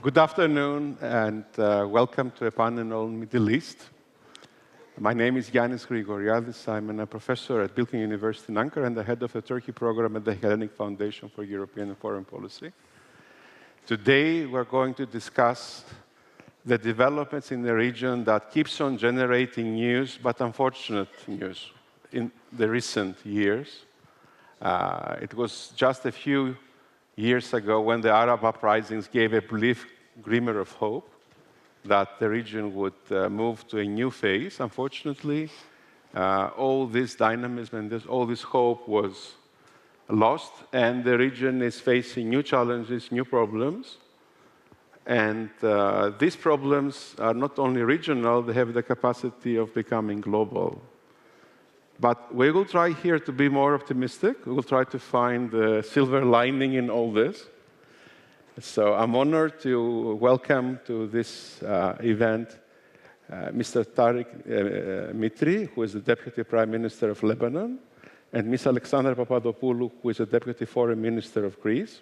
Good afternoon, and welcome to a panel on Middle East. My name is Ioannis Grigoriadis. I'm a professor at Bilkent University in Ankara and the head of the Turkey program at the Hellenic Foundation for European and Foreign Policy. Today, we're going to discuss the developments in the region that keeps on generating news, but unfortunate news, in the recent years. It was just a few years ago when the Arab uprisings gave a brief glimmer of hope that the region would move to a new phase. Unfortunately, all this dynamism and all this hope was lost, and the region is facing new challenges, new problems. And these problems are not only regional, they have the capacity of becoming global. But we will try here to be more optimistic. We will try to find the silver lining in all this. So I'm honored to welcome to this event Mr. Tarek Mitri, who is the Deputy Prime Minister of Lebanon, and Ms. Alexandra Papadopoulou, who is the Deputy Foreign Minister of Greece.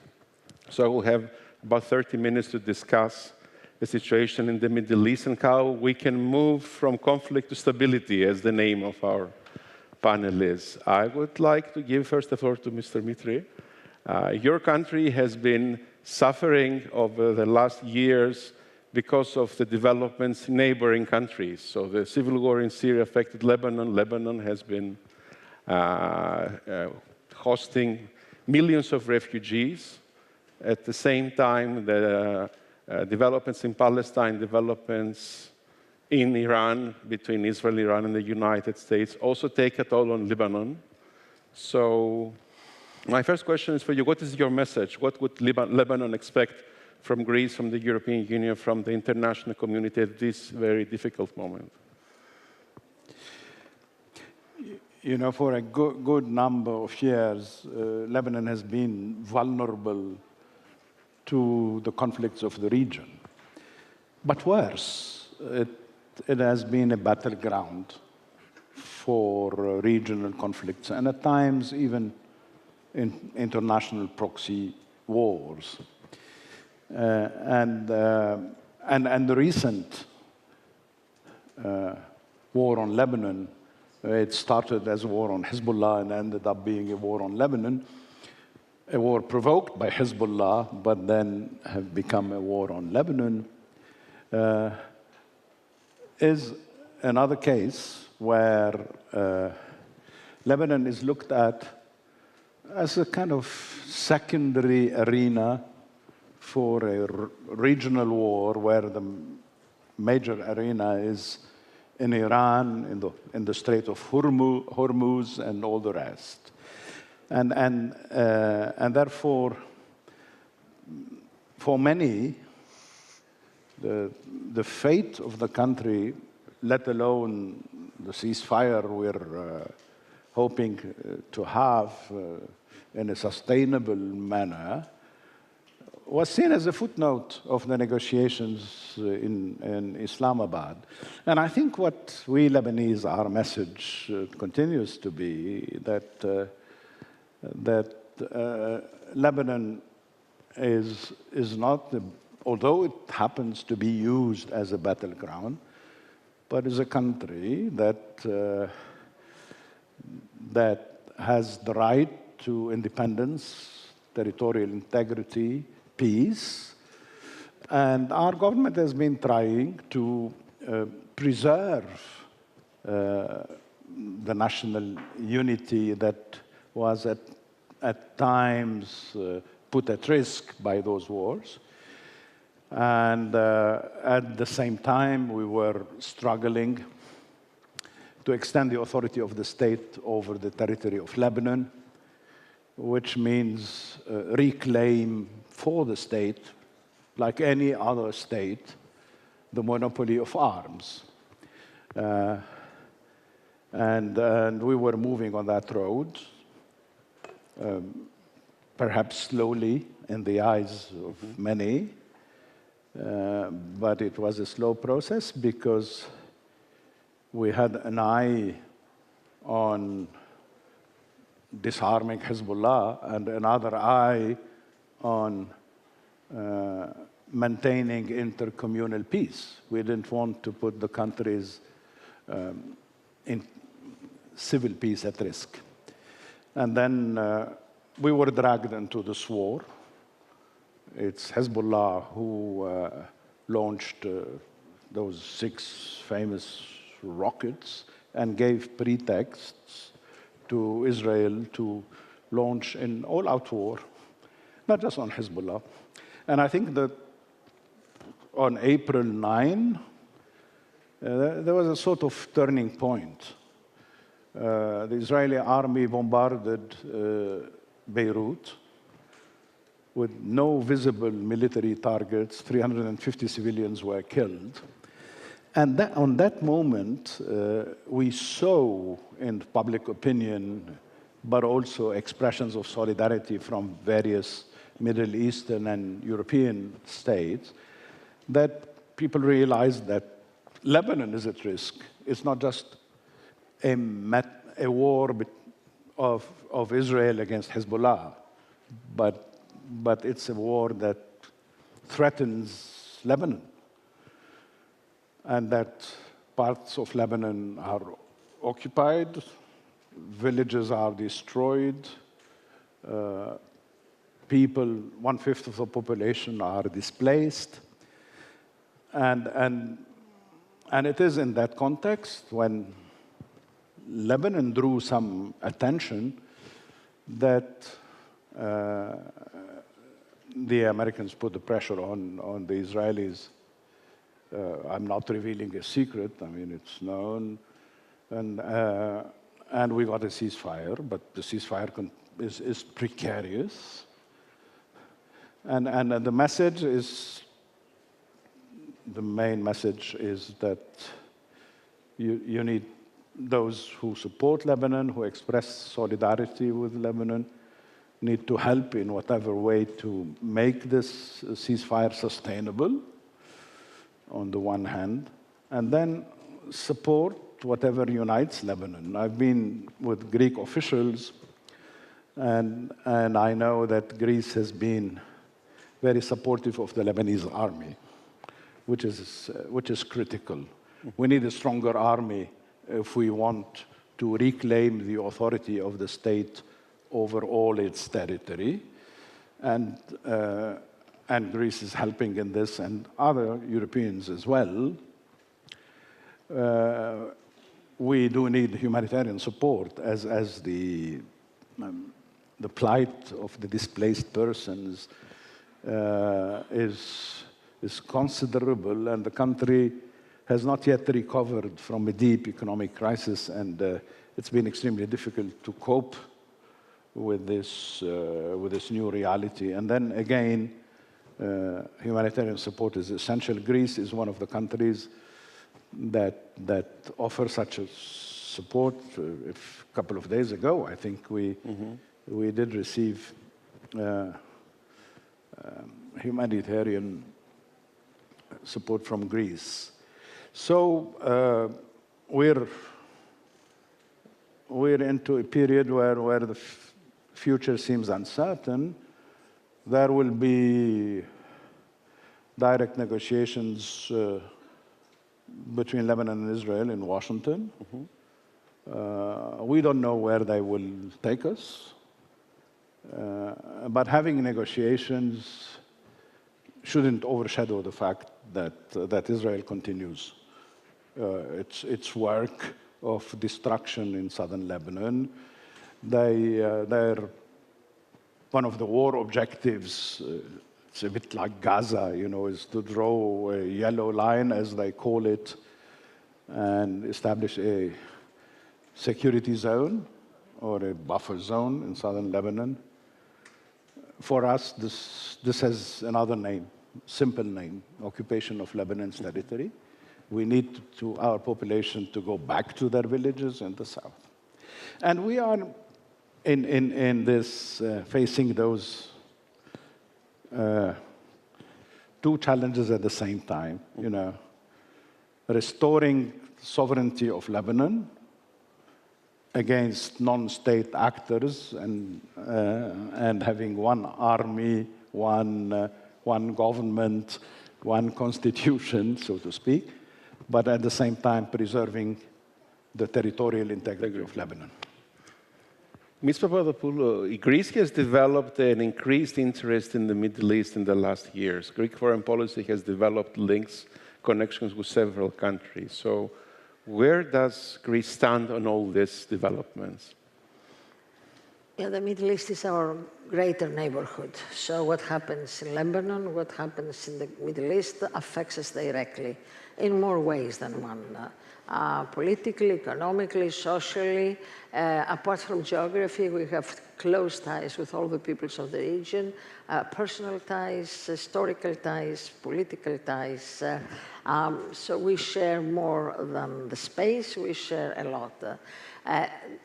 So we'll have about 30 minutes to discuss the situation in the Middle East and how we can move from conflict to stability, as the name of our panel is. I would like to give first the floor to Mr. Mitri. Your country has been suffering over the last years because of the developments in neighboring countries. So the civil war in Syria affected Lebanon. Lebanon has been hosting millions of refugees. At the same time, the developments in Palestine, developments in Iran, between Israel, Iran, and the United States, also take a toll on Lebanon. So my first question is for you. What is your message? What would Lebanon expect from Greece, from the European Union, from the international community at this very difficult moment? You know, for a good number of years, Lebanon has been vulnerable to the conflicts of the region. But worse, it has been a battleground for regional conflicts, and at times even in international proxy wars. And the recent war on Lebanon, it started as a war on Hezbollah and ended up being a war on Lebanon, a war provoked by Hezbollah, but then have become a war on Lebanon, is another case where Lebanon is looked at as a kind of secondary arena for a regional war, where the major arena is in Iran, in the Strait of Hormuz, and all the rest. And therefore, for many, the fate of the country, let alone the ceasefire we're hoping to have in a sustainable manner, was seen as a footnote of the negotiations in Islamabad. And I think what we Lebanese, our message continues to be that Lebanon is not, although it happens to be used as a battleground, but is a country that has the right to independence, territorial integrity, peace. And our government has been trying to preserve the national unity that was at times put at risk by those wars. And at the same time, we were struggling to extend the authority of the state over the territory of Lebanon, which means reclaim for the state, like any other state, the monopoly of arms. And we were moving on that road, perhaps slowly in the eyes of many, but it was a slow process because we had an eye on disarming Hezbollah and another eye on maintaining intercommunal peace. We didn't want to put the countries in civil peace at risk. And then we were dragged into this war. It's Hezbollah who launched those 6 famous rockets and gave pretexts to Israel to launch an all-out war, not just on Hezbollah. And I think that on April 9, there was a sort of turning point. The Israeli army bombarded Beirut with no visible military targets. 350 civilians were killed. And on that moment, we saw in public opinion, but also expressions of solidarity from various Middle Eastern and European states, that people realized that Lebanon is at risk. It's not just a war of Israel against Hezbollah, but it's a war that threatens Lebanon. And that parts of Lebanon are occupied, villages are destroyed, people, 1/5 of the population are displaced. And it is in that context, when Lebanon drew some attention, that the Americans put the pressure on the Israelis. I'm not revealing a secret. I mean, it's known. And we got a ceasefire, but the ceasefire is precarious. And the message is, the main message is that you need those who support Lebanon, who express solidarity with Lebanon, need to help in whatever way to make this ceasefire sustainable, on the one hand, and then support whatever unites Lebanon. I've been with Greek officials, and I know that Greece has been very supportive of the Lebanese army, which is critical. We need a stronger army if we want to reclaim the authority of the state over all its territory. And Greece is helping in this, and other Europeans as well. We do need humanitarian support, as the plight of the displaced persons is considerable, and the country has not yet recovered from a deep economic crisis, and it's been extremely difficult to cope with this new reality. And then again, humanitarian support is essential. Greece is one of the countries that offer such a support. A couple of days ago, I think we did receive humanitarian support from Greece. So we're into a period where the future seems uncertain. There will be direct negotiations between Lebanon and Israel in Washington. We don't know where they will take us. But having negotiations shouldn't overshadow the fact that Israel continues its work of destruction in southern Lebanon. They're one of the war objectives, it's a bit like Gaza, is to draw a yellow line, as they call it, and establish a security zone or a buffer zone in southern Lebanon. For us, this has another name, simple name, occupation of Lebanon's territory. We need our population to go back to their villages in the south. And we are in this facing those two challenges at the same time, restoring sovereignty of Lebanon against non-state actors, and having one army, one one government, one constitution, so to speak, but at the same time preserving the territorial integrity of Lebanon. Ms. Papadopoulou, Greece has developed an increased interest in the Middle East in the last years. Greek foreign policy has developed links, connections with several countries. So where does Greece stand on all these developments? Yeah, the Middle East is our greater neighborhood. So what happens in Lebanon, what happens in the Middle East affects us directly in more ways than one. Politically, economically, socially. Apart from geography, we have close ties with all the peoples of the region, personal ties, historical ties, political ties. So we share more than the space, we share a lot.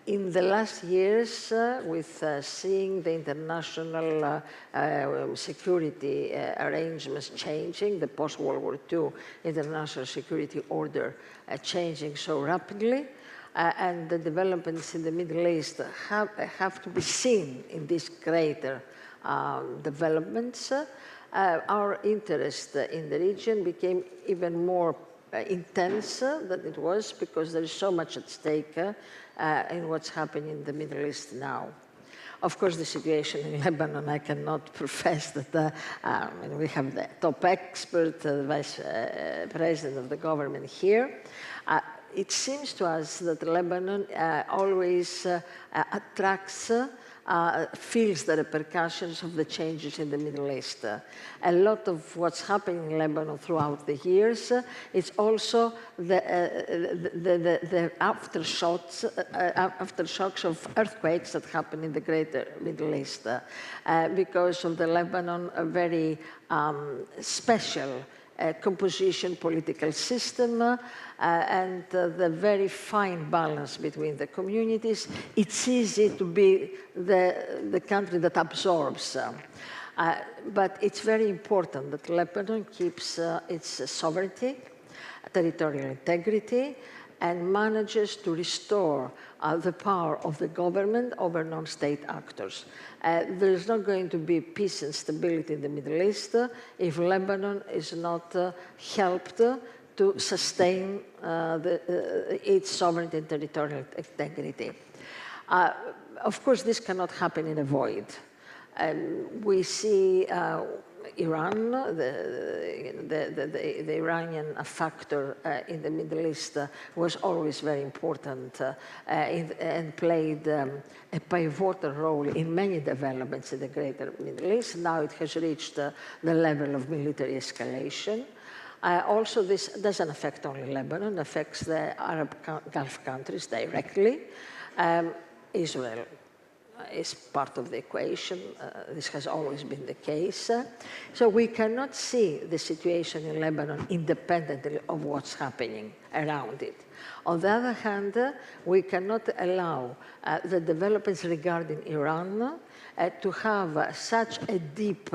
In the last years, with seeing the international security arrangements changing, the post-World War II international security order changing so rapidly, and the developments in the Middle East have to be seen in these greater developments. Our interest in the region became even more intense than it was, because there is so much at stake in what's happening in the Middle East now. Of course, the situation in Lebanon, I cannot profess that we have the top expert, the vice president of the government here. It seems to us that Lebanon always attracts, feels the repercussions of the changes in the Middle East. A lot of what's happening in Lebanon throughout the years is also the aftershocks of earthquakes that happen in the greater Middle East, because of the Lebanon very special composition, political system, and the very fine balance between the communities. It's easy to be the country that absorbs. But it's very important that Lebanon keeps its sovereignty, territorial integrity, and manages to restore the power of the government over non-state actors. There is not going to be peace and stability in the Middle East if Lebanon is not helped to sustain its sovereignty and territorial integrity. Of course, this cannot happen in a void. We see Iran, the Iranian factor in the Middle East was always very important and played a pivotal role in many developments in the greater Middle East. Now it has reached the level of military escalation. Also, this doesn't affect only Lebanon, it affects the Arab Gulf countries directly. Israel is part of the equation. This has always been the case. So we cannot see the situation in Lebanon independently of what's happening around it. On the other hand, we cannot allow the developments regarding Iran to have such a deep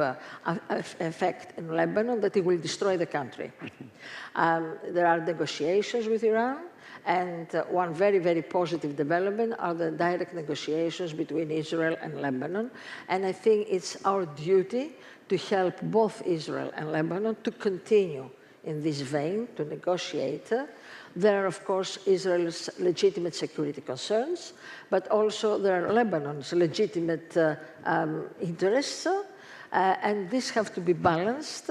effect in Lebanon that it will destroy the country. There are negotiations with Iran. And one very, very positive development are the direct negotiations between Israel and Lebanon. And I think it's our duty to help both Israel and Lebanon to continue in this vein, to negotiate. There are, of course, Israel's legitimate security concerns, but also there are Lebanon's legitimate interests, and these have to be balanced.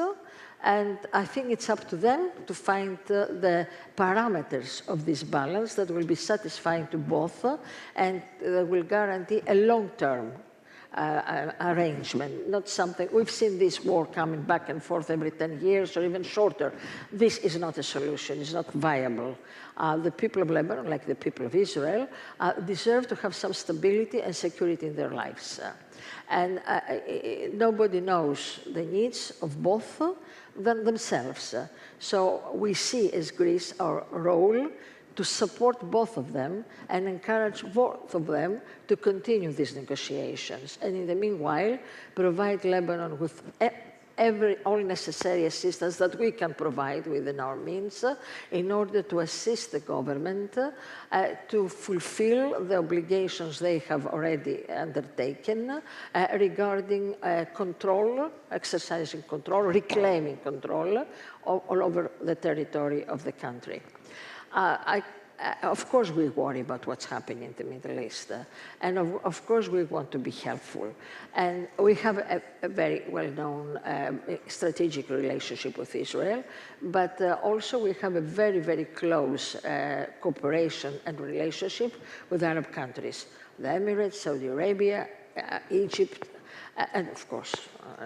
And I think it's up to them to find the parameters of this balance that will be satisfying to both and will guarantee a long-term arrangement, not something. We've seen this war coming back and forth every 10 years or even shorter. This is not a solution, it's not viable. The people of Lebanon, like the people of Israel, deserve to have some stability and security in their lives. And nobody knows the needs of both than themselves. So we see as Greece our role to support both of them and encourage both of them to continue these negotiations. And in the meanwhile, provide Lebanon with all necessary assistance that we can provide within our means in order to assist the government to fulfill the obligations they have already undertaken regarding control, exercising control, reclaiming control all over the territory of the country. Of course, we worry about what's happening in the Middle East, and of course, we want to be helpful. And we have a very well-known strategic relationship with Israel, but also we have a very, very close cooperation and relationship with Arab countries, the Emirates, Saudi Arabia, Egypt, and of course,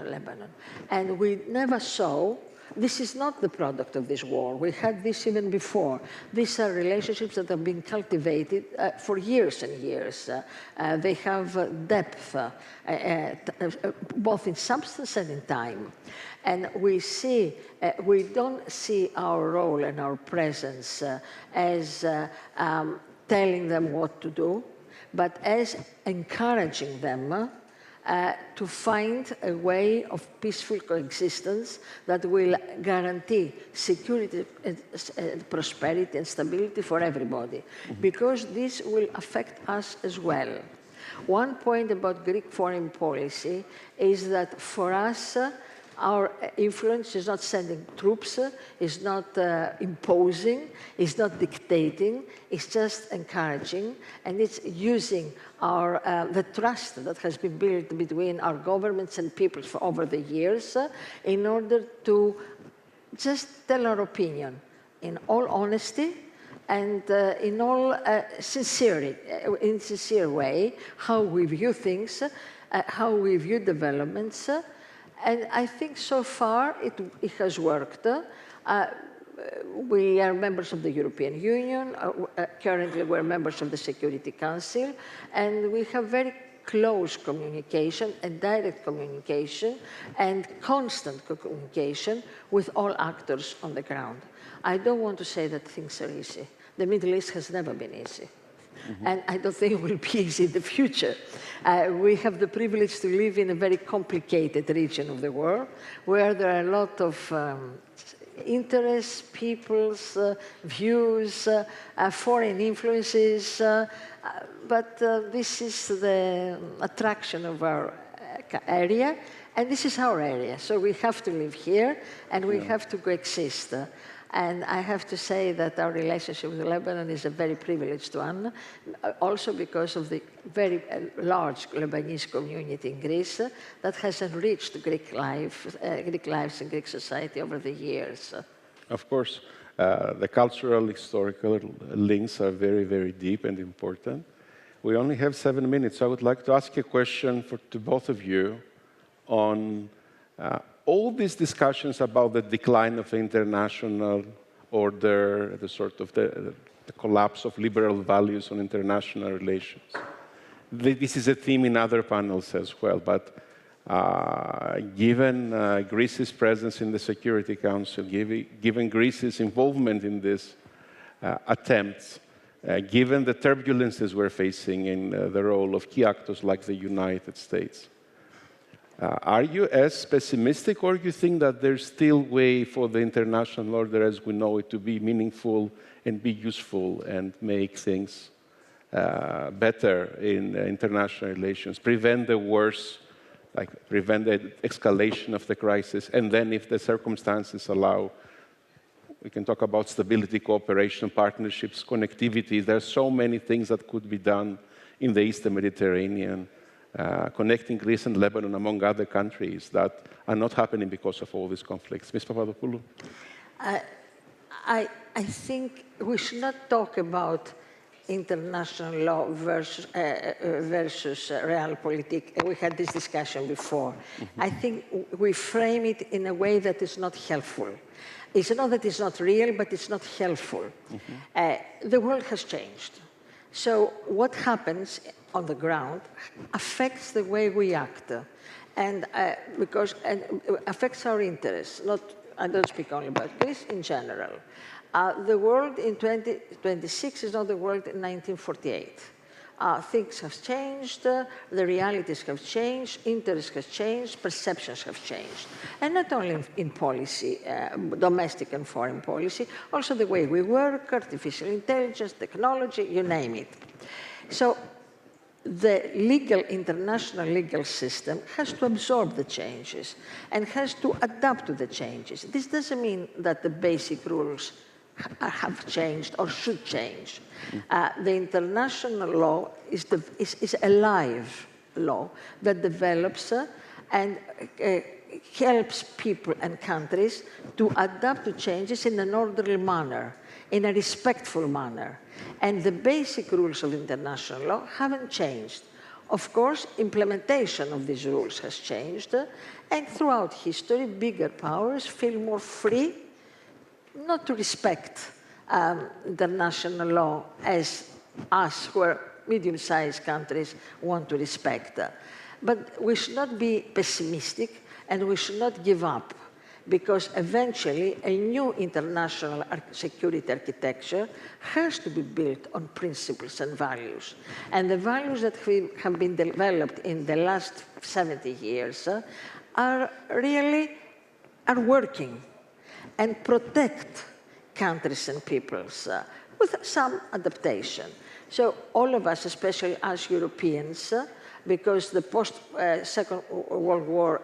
Lebanon. And we never saw. This is not the product of this war. We had this even before. These are relationships that have been cultivated for years and years. They have depth, both in substance and in time. And we don't see our role and our presence as telling them what to do, but as encouraging them to find a way of peaceful coexistence that will guarantee security and prosperity and stability for everybody, because this will affect us as well. One point about Greek foreign policy is that for us, our influence is not sending troops, is not imposing, is not dictating, it's just encouraging, and it's using the trust that has been built between our governments and peoples for over the years in order to just tell our opinion in all honesty and in all sincere way, how we view things, how we view developments. And I think so far it has worked. We are members of the European Union. Currently, we're members of the Security Council. And we have very close communication and direct communication and constant communication with all actors on the ground. I don't want to say that things are easy. The Middle East has never been easy. And I don't think it will be easy in the future. We have the privilege to live in a very complicated region of the world, where there are a lot of interests, peoples, views, foreign influences, but this is the attraction of our area, and this is our area. So we have to live here, and we have to coexist. And I have to say that our relationship with Lebanon is a very privileged one, also because of the very large Lebanese community in Greece that has enriched Greek lives and Greek society over the years. Of course, the cultural, historical links are very, very deep and important. We only have 7 minutes, so I would like to ask a question to both of you on all these discussions about the decline of the international order, the collapse of liberal values on international relations. This is a theme in other panels as well, but given Greece's presence in the Security Council, given Greece's involvement in these attempts, given the turbulences we're facing in the role of key actors like the United States, are you as pessimistic, or do you think that there's still way for the international order as we know it to be meaningful and be useful and make things better in international relations, prevent the worst, like prevent the escalation of the crisis, and then if the circumstances allow, we can talk about stability, cooperation, partnerships, connectivity. There are so many things that could be done in the Eastern Mediterranean, connecting Greece and Lebanon, among other countries, that are not happening because of all these conflicts. Ms. Papadopoulou? I think we should not talk about international law versus realpolitik. We had this discussion before. I think we frame it in a way that is not helpful. It's not that it's not real, but it's not helpful. The world has changed. So what happens on the ground affects the way we act, and affects our interests. I don't speak only about Greece, in general. The world in 2026 is not the world in 1948. things have changed, the realities have changed, interests have changed, perceptions have changed. And not only in policy, domestic and foreign policy, also the way we work, artificial intelligence, technology, you name it. So the international legal system has to absorb the changes and has to adapt to the changes. This doesn't mean that the basic rules have changed or should change. The international law is a live law that develops and helps people and countries to adapt to changes in an orderly manner, in a respectful manner. And the basic rules of international law haven't changed. Of course, implementation of these rules has changed, and throughout history, bigger powers feel more free not to respect international law as us, who are medium-sized countries, want to respect. But we should not be pessimistic, and we should not give up, because eventually a new international security architecture has to be built on principles and values. And the values that have been developed in the last 70 years are working and protect countries and peoples with some adaptation. So all of us, especially as Europeans, because the post-Second World War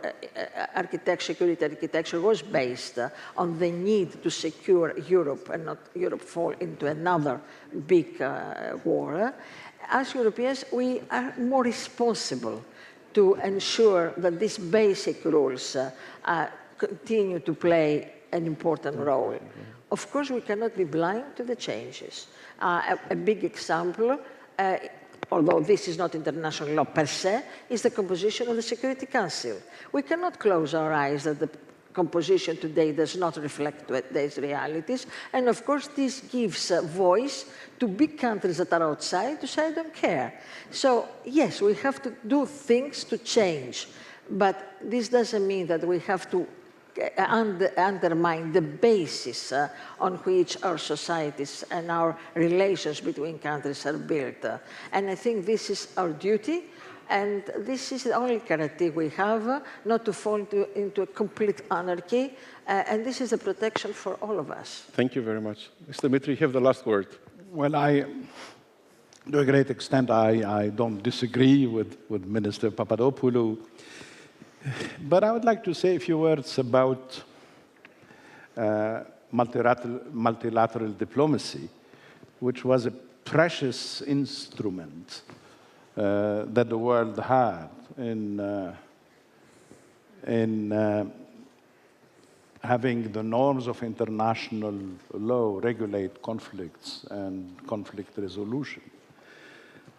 security architecture was based on the need to secure Europe and not Europe fall into another big war. As Europeans, we are more responsible to ensure that these basic rules continue to play an important role. Of course, we cannot be blind to the changes. A big example, although this is not international law per se, is the composition of the Security Council. We cannot close our eyes that the composition today does not reflect today's realities. And of course, this gives voice to big countries that are outside to say, I don't care. So yes, we have to do things to change. But this doesn't mean that we have to undermine the basis on which our societies and our relations between countries are built. And I think this is our duty, and this is the only guarantee we have, not to fall into a complete anarchy, and this is a protection for all of us. Thank you very much. Mr. Mitri, you have the last word. Well, to a great extent, I don't disagree with Minister Papadopoulou. But I would like to say a few words about multilateral diplomacy, which was a precious instrument that the world had in having the norms of international law regulate conflicts and conflict resolution.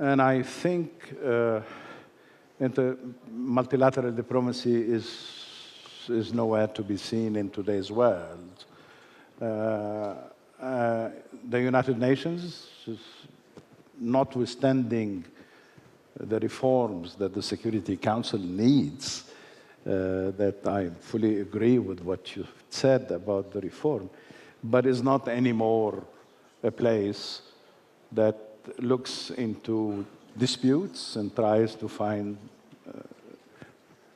And I think multilateral diplomacy is nowhere to be seen in today's world. The United Nations, notwithstanding the reforms that the Security Council needs, that I fully agree with what you said about the reform, but is not anymore a place that looks into disputes and tries to find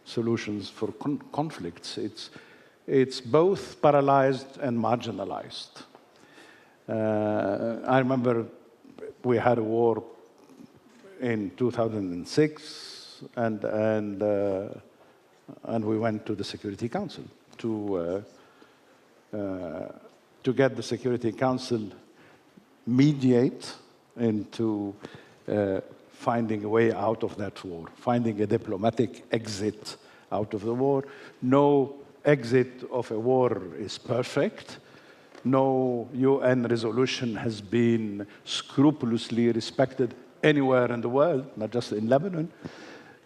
solutions for conflicts. It's both paralyzed and marginalized. I remember we had a war in 2006, and we went to the Security Council to get the Security Council mediate into finding a way out of that war, finding a diplomatic exit out of the war. No exit of a war is perfect. No UN resolution has been scrupulously respected anywhere in the world, not just in Lebanon.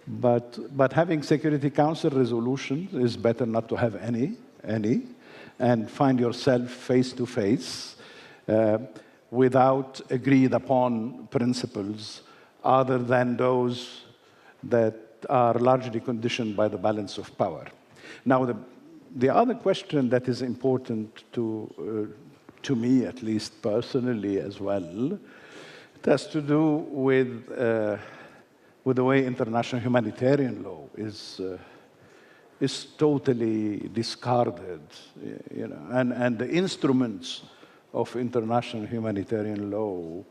But having Security Council resolutions is better not to have any, and find yourself face to face without agreed upon principles other than those that are largely conditioned by the balance of power. Now, the other question that is important to me, at least personally as well, It has to do with the way international humanitarian law is totally discarded, you know, and the instruments of international humanitarian law,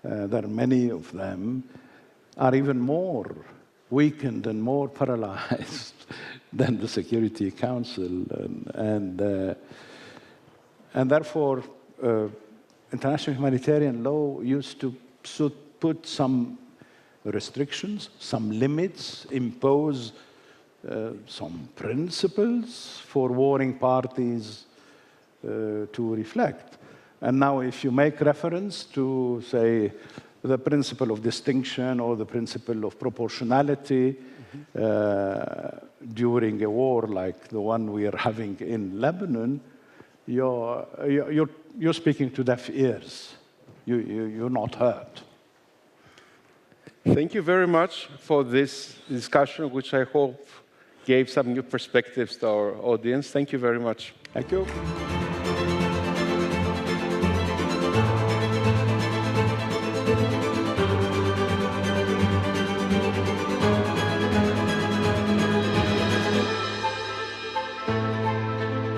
there are many of them, are even more weakened and more paralyzed than the Security Council, and therefore international humanitarian law used to put some restrictions, some limits, impose some principles for warring parties to reflect. And now if you make reference to, say, the principle of distinction or the principle of proportionality during a war like the one we are having in Lebanon, you're speaking to deaf ears. You're not heard. Thank you very much for this discussion, which I hope gave some new perspectives to our audience. Thank you very much. Thank you.